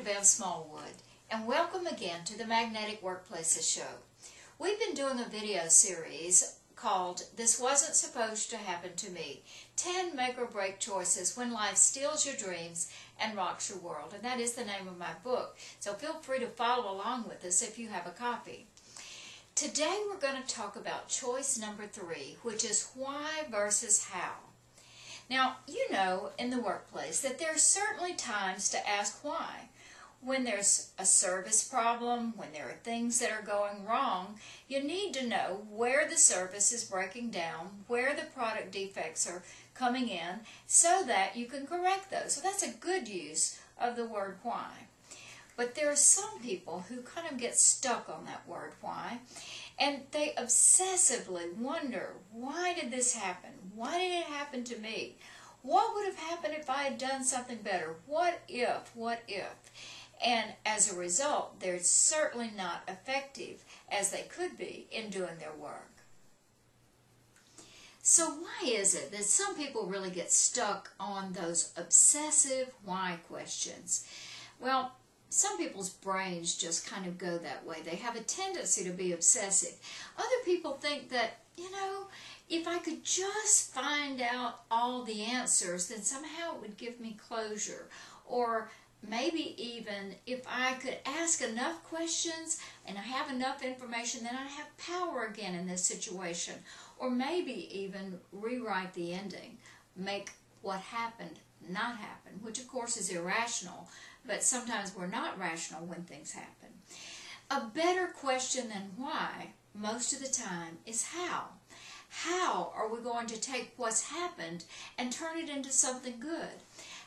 Bev Smallwood, and welcome again to the Magnetic Workplaces Show. We've been doing a video series called This Wasn't Supposed to Happen to Me, 10 Make or Break Choices When Life Steals Your Dreams and Rocks Your World, and that is the name of my book, so feel free to follow along with us if you have a copy. Today we're going to talk about choice number 3, which is why versus how. Now, you know in the workplace that there are certainly times to ask why. When there's a service problem, when there are things that are going wrong, you need to know where the service is breaking down, where the product defects are coming in, so that you can correct those. So that's a good use of the word why. But there are some people who kind of get stuck on that word why, and they obsessively wonder, why did this happen? Why did it happen to me? What would have happened if I had done something better? What if? What if? And as a result, they're certainly not effective as they could be in doing their work. So why is it that some people really get stuck on those obsessive why questions? Well, some people's brains just kind of go that way. They have a tendency to be obsessive. Other people think that, if I could just find out all the answers, then somehow it would give me closure. Or maybe even if I could ask enough questions and I have enough information, then I'd have power again in this situation. Or maybe even rewrite the ending, make what happened not happen, which of course is irrational, but sometimes we're not rational when things happen. A better question than why, most of the time, is how. How are we going to take what's happened and turn it into something good?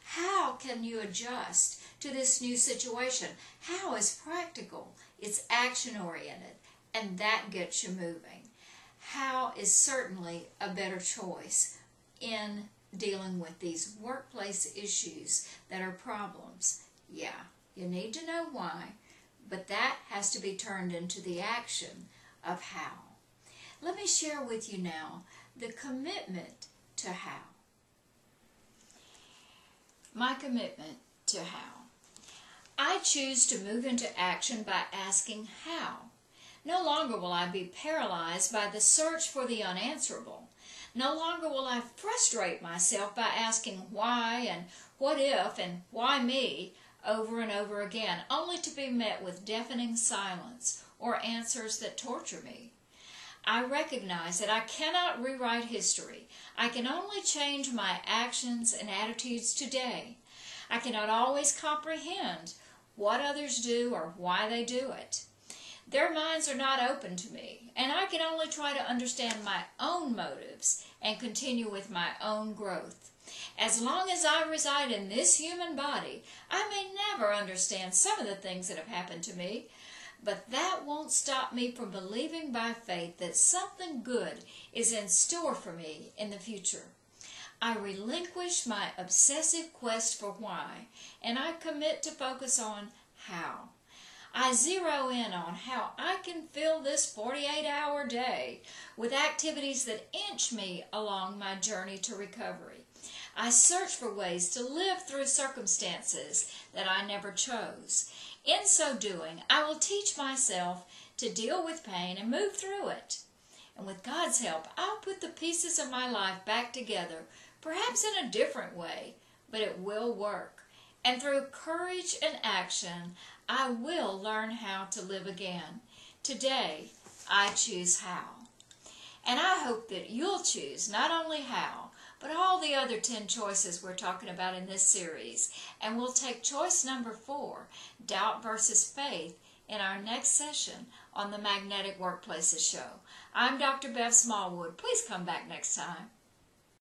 How can you adjust to this new situation? How is practical? It's action-oriented, and that gets you moving. How is certainly a better choice in dealing with these workplace issues that are problems. Yeah, you need to know why, but that has to be turned into the action of how. Let me share with you now the commitment to how. My commitment to how. I choose to move into action by asking how. No longer will I be paralyzed by the search for the unanswerable. No longer will I frustrate myself by asking why and what if and why me over and over again, only to be met with deafening silence or answers that torture me. I recognize that I cannot rewrite history. I can only change my actions and attitudes today. I cannot always comprehend what others do or why they do it. Their minds are not open to me, and I can only try to understand my own motives and continue with my own growth. As long as I reside in this human body, I may never understand some of the things that have happened to me, but that won't stop me from believing by faith that something good is in store for me in the future. I relinquish my obsessive quest for why, and I commit to focus on how. I zero in on how I can fill this 48-hour day with activities that inch me along my journey to recovery. I search for ways to live through circumstances that I never chose. In so doing, I will teach myself to deal with pain and move through it. And with God's help, I'll put the pieces of my life back together, perhaps in a different way, but it will work. And through courage and action, I will learn how to live again. Today, I choose how. And I hope that you'll choose not only how, but all the other 10 choices we're talking about in this series. And we'll take choice number 4, doubt versus faith, in our next session on the Magnetic Workplaces Show. I'm Dr. Bev Smallwood. Please come back next time.